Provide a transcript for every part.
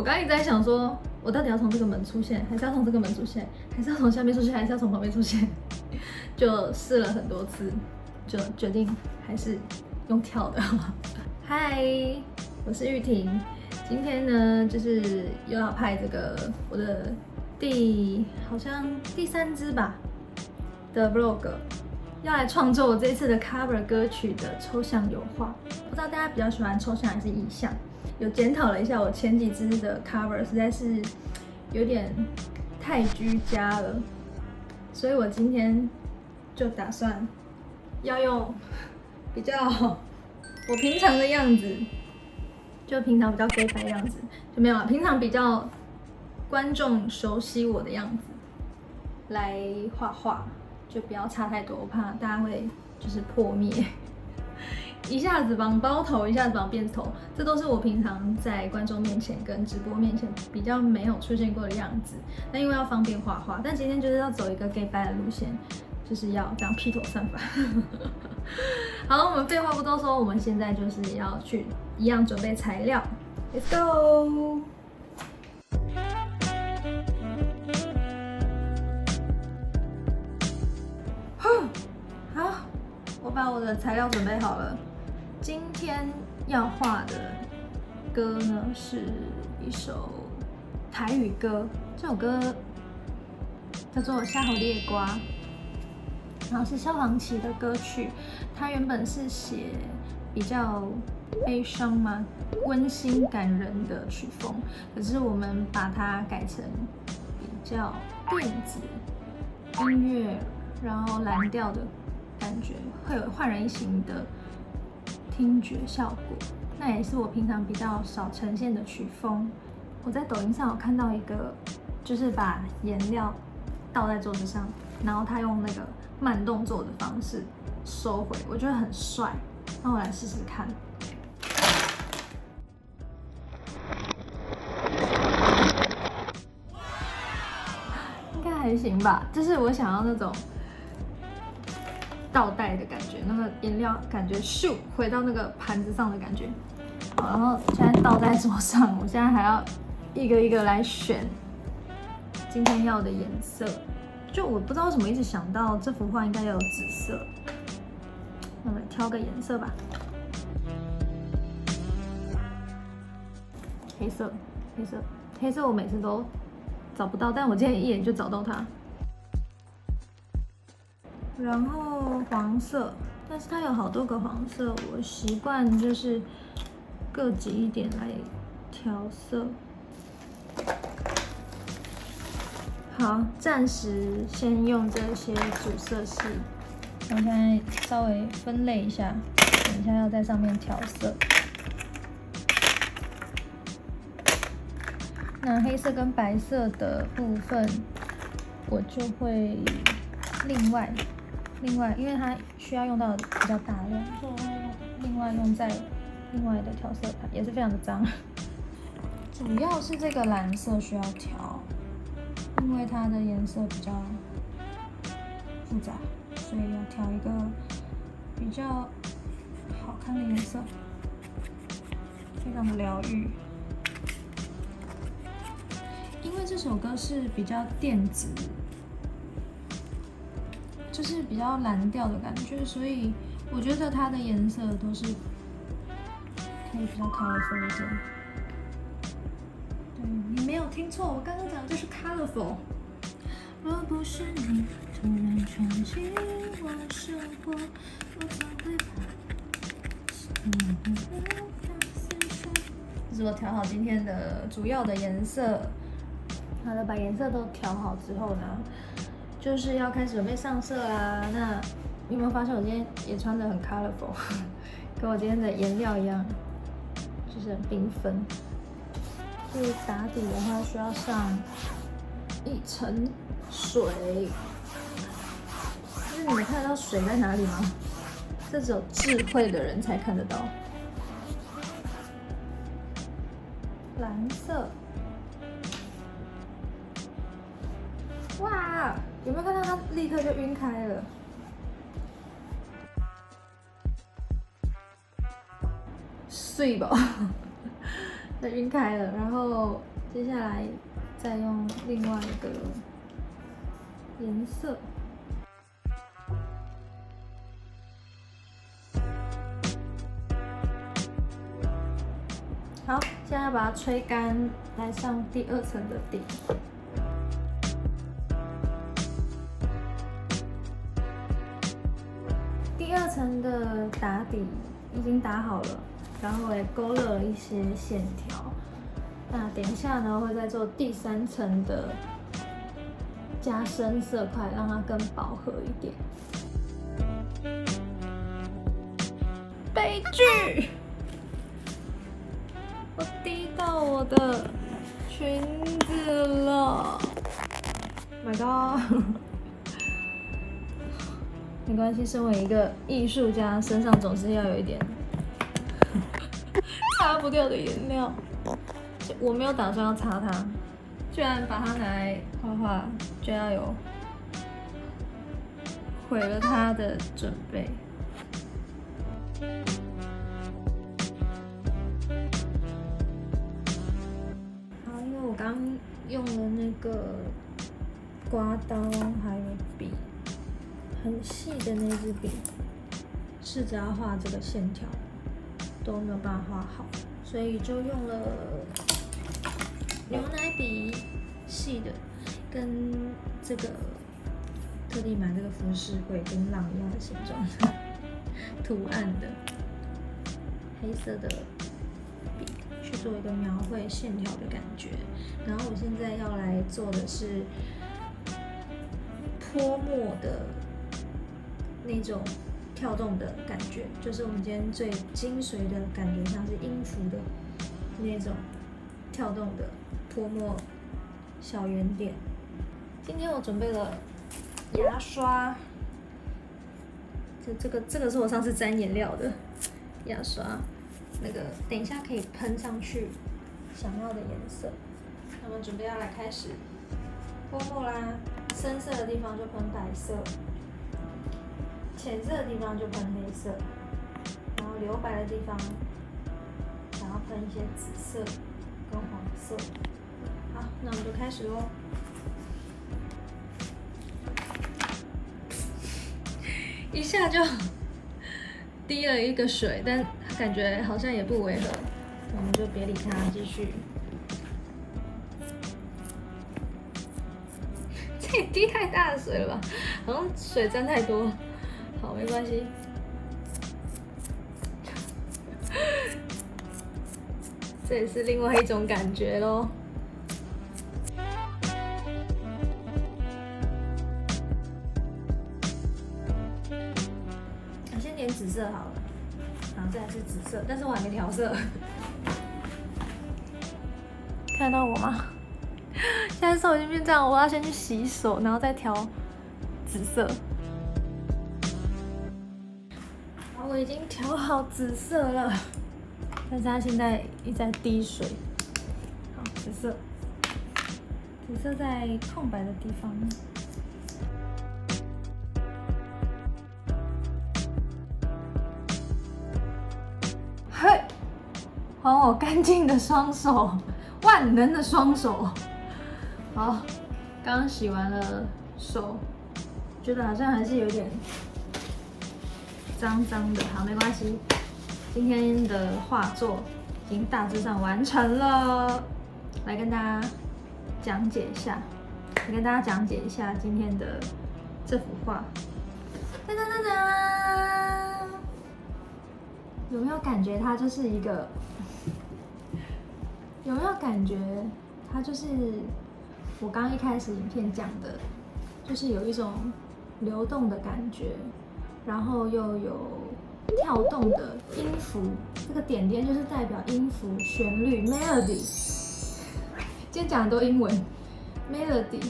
我刚刚一直在想说，我到底要从这个门出现，还是要从这个门出现，还是要从下面出现，还是要从旁边出现？就试了很多次，就决定还是用跳的。嗨，我是玉婷，今天呢就是又要拍这个我的好像第3支吧的 vlog， 要来创作我这一次的 cover 歌曲的抽象油画。不知道大家比较喜欢抽象还是意象？有检讨了一下我前几支的 cover， 实在是有点太居家了，所以我今天就打算要用比较我平常的样子，就平常比较 gay 白样子，就没有了。平常比较观众熟悉我的样子来画画，就不要差太多，我怕大家会就是破灭。一下子绑包头，一下子绑辫子头，这都是我平常在观众面前跟直播面前比较没有出现过的样子。那因为要方便画画，但今天就是要走一个 gay 白的路线，就是要这样披头散发。好，我们废话不多说，我们现在就是要去一样准备材料 ，Let's go。好，我把我的材料准备好了。今天要画的歌呢，是一首台语歌，这首歌叫做《夏侯烈瓜》，然后是萧煌奇的歌曲。它原本是写比较悲伤嘛、温馨感人的曲风，可是我们把它改成比较电子音乐，然后蓝调的感觉，会有焕然一新的听觉效果。那也是我平常比较少呈现的曲风。我在抖音上有看到一个，就是把颜料倒在桌子上，然后他用那个慢动作的方式收回，我觉得很帅。那我来试试看。应该还行吧，就是我想要那种倒带的感觉，那个颜料感觉咻回到那个盘子上的感觉。好，然后现在倒在桌上，我现在还要一个一个来选今天要的颜色。就我不知道为什么一直想到这幅画应该有紫色，那我们挑个颜色吧。黑色，黑色，黑色，我每次都找不到，但我今天一眼就找到它。然后黄色，但是它有好多个黄色，我习惯就是各挤一点来调色。好，暂时先用这些主色系。我现在稍微分类一下，等一下要在上面调色。那黑色跟白色的部分，我就会另外，因为它需要用到比较大量，所以我会另外用在另外的调色盘，也是非常的脏。主要是这个蓝色需要调，因为它的颜色比较复杂，所以要调一个比较好看的颜色，非常的疗愈。因为这首歌是比较电子，就是比较蓝调的感觉，所以我觉得它的颜色都是可以比较 colorful 一点。对，你没有听错，我刚刚讲的就是 colorful。若不是你突然闯进我生活，我怎会这是我调好今天的主要的颜色。好了，把颜色都调好之后呢，就是要开始准备上色啦。那你有没有发现我今天也穿得很 colorful， 跟我今天的颜料一样，就是很缤纷。所以打底的话需要上1层水。就是你们看得到水在哪里吗？这只有智慧的人才看得到。蓝色。哇，有没有看到它立刻就晕开了？碎吧，它晕开了。然后接下来再用另外一个颜色。好，现在把它吹干，来上第2层的底。第2层的打底已经打好了，然后也勾勒了一些线条。那等一下呢，会再做第3层的加深色块，让它更饱和一点。悲剧！我滴到我的裙子了 ！My God！ 没关系，身为一个艺术家，身上总是要有一点擦不掉的颜料。我没有打算要擦它，居然把它拿来画画，就要有毁了它的准备。好，因为我刚用了那个刮刀还有笔，很细的那支笔，试着要画这个线条，都没有办法画好，所以就用了牛奶笔，细的，跟这个特地买这个浮世绘跟浪一样的形状图案的黑色的笔，去做一个描绘线条的感觉。然后我现在要来做的是泼墨的那种跳动的感觉，就是我们今天最精髓的感觉，像是音符的那种跳动的泼墨小圆点。今天我准备了牙刷，这个是我上次沾颜料的牙刷，那个等一下可以喷上去想要的颜色。那么准备要来开始泼墨啦，深色的地方就喷白色，浅色的地方就喷黑色，然后留白的地方想要喷一些紫色跟黄色。好，那我们就开始咯。一下就滴了一个水，但感觉好像也不违和，我们就别理它，继续。这也滴太大的水了吧？好像水沾太多。好，没关系。这也是另外一种感觉咯。先点紫色好了，然后再来是紫色，但是我还没调色。看到我吗？现在手已经变这样，我要先去洗手，然后再调紫色。好，我已经调好紫色了，但是它现在一直在滴水。好，紫色，紫色在空白的地方。嘿，还我干净的双手，万能的双手。好，刚刚洗完了手，觉得好像还是有点脏脏的。好，没关系，今天的画作已经大致上完成了。来跟大家讲解一下，今天的这幅画。噔噔噔噔，有没有感觉它就是一个？有没有感觉它就是我刚刚一开始影片讲的，就是有一种流动的感觉，然后又有跳动的音符，这个点点就是代表音符、旋律 （melody）。今天讲的都英文 ，melody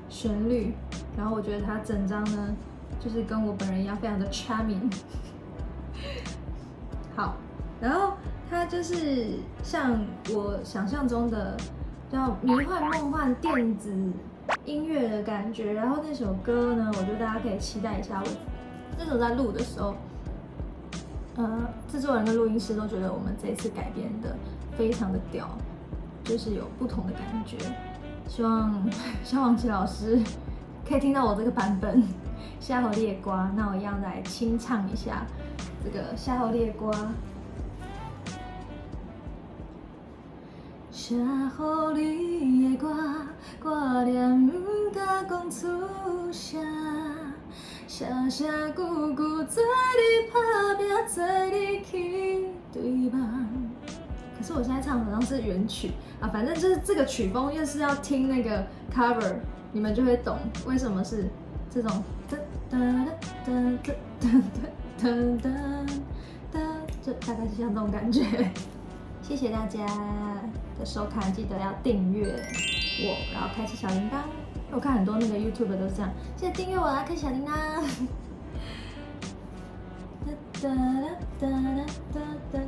旋律。然后我觉得它整张呢，就是跟我本人一样，非常的 charming。好，然后它就是像我想象中的叫迷幻梦幻电子音乐的感觉。然后那首歌呢，我觉得大家可以期待一下。我那时候在录的时候，制作人跟录音师都觉得我们这一次改编的非常的屌，就是有不同的感觉。希望王琦老师可以听到我这个版本《夏侯列瓜》，那我一样来清唱一下这个《夏侯列瓜》。写予你的歌，我念不敢讲出声，声声句句做你打拼，做你去对望。可是我现在唱好像是原曲啊，反正就是这个曲风，又是要听那个 cover， 你们就会懂为什么是这种哒哒哒哒哒哒哒哒，就大概是像这种感觉。谢谢大家的收看，记得要订阅我，然后开启小铃铛。我看很多那个 YouTube 都是这样，记得订阅我啦，开小铃铛。哒哒哒哒哒哒。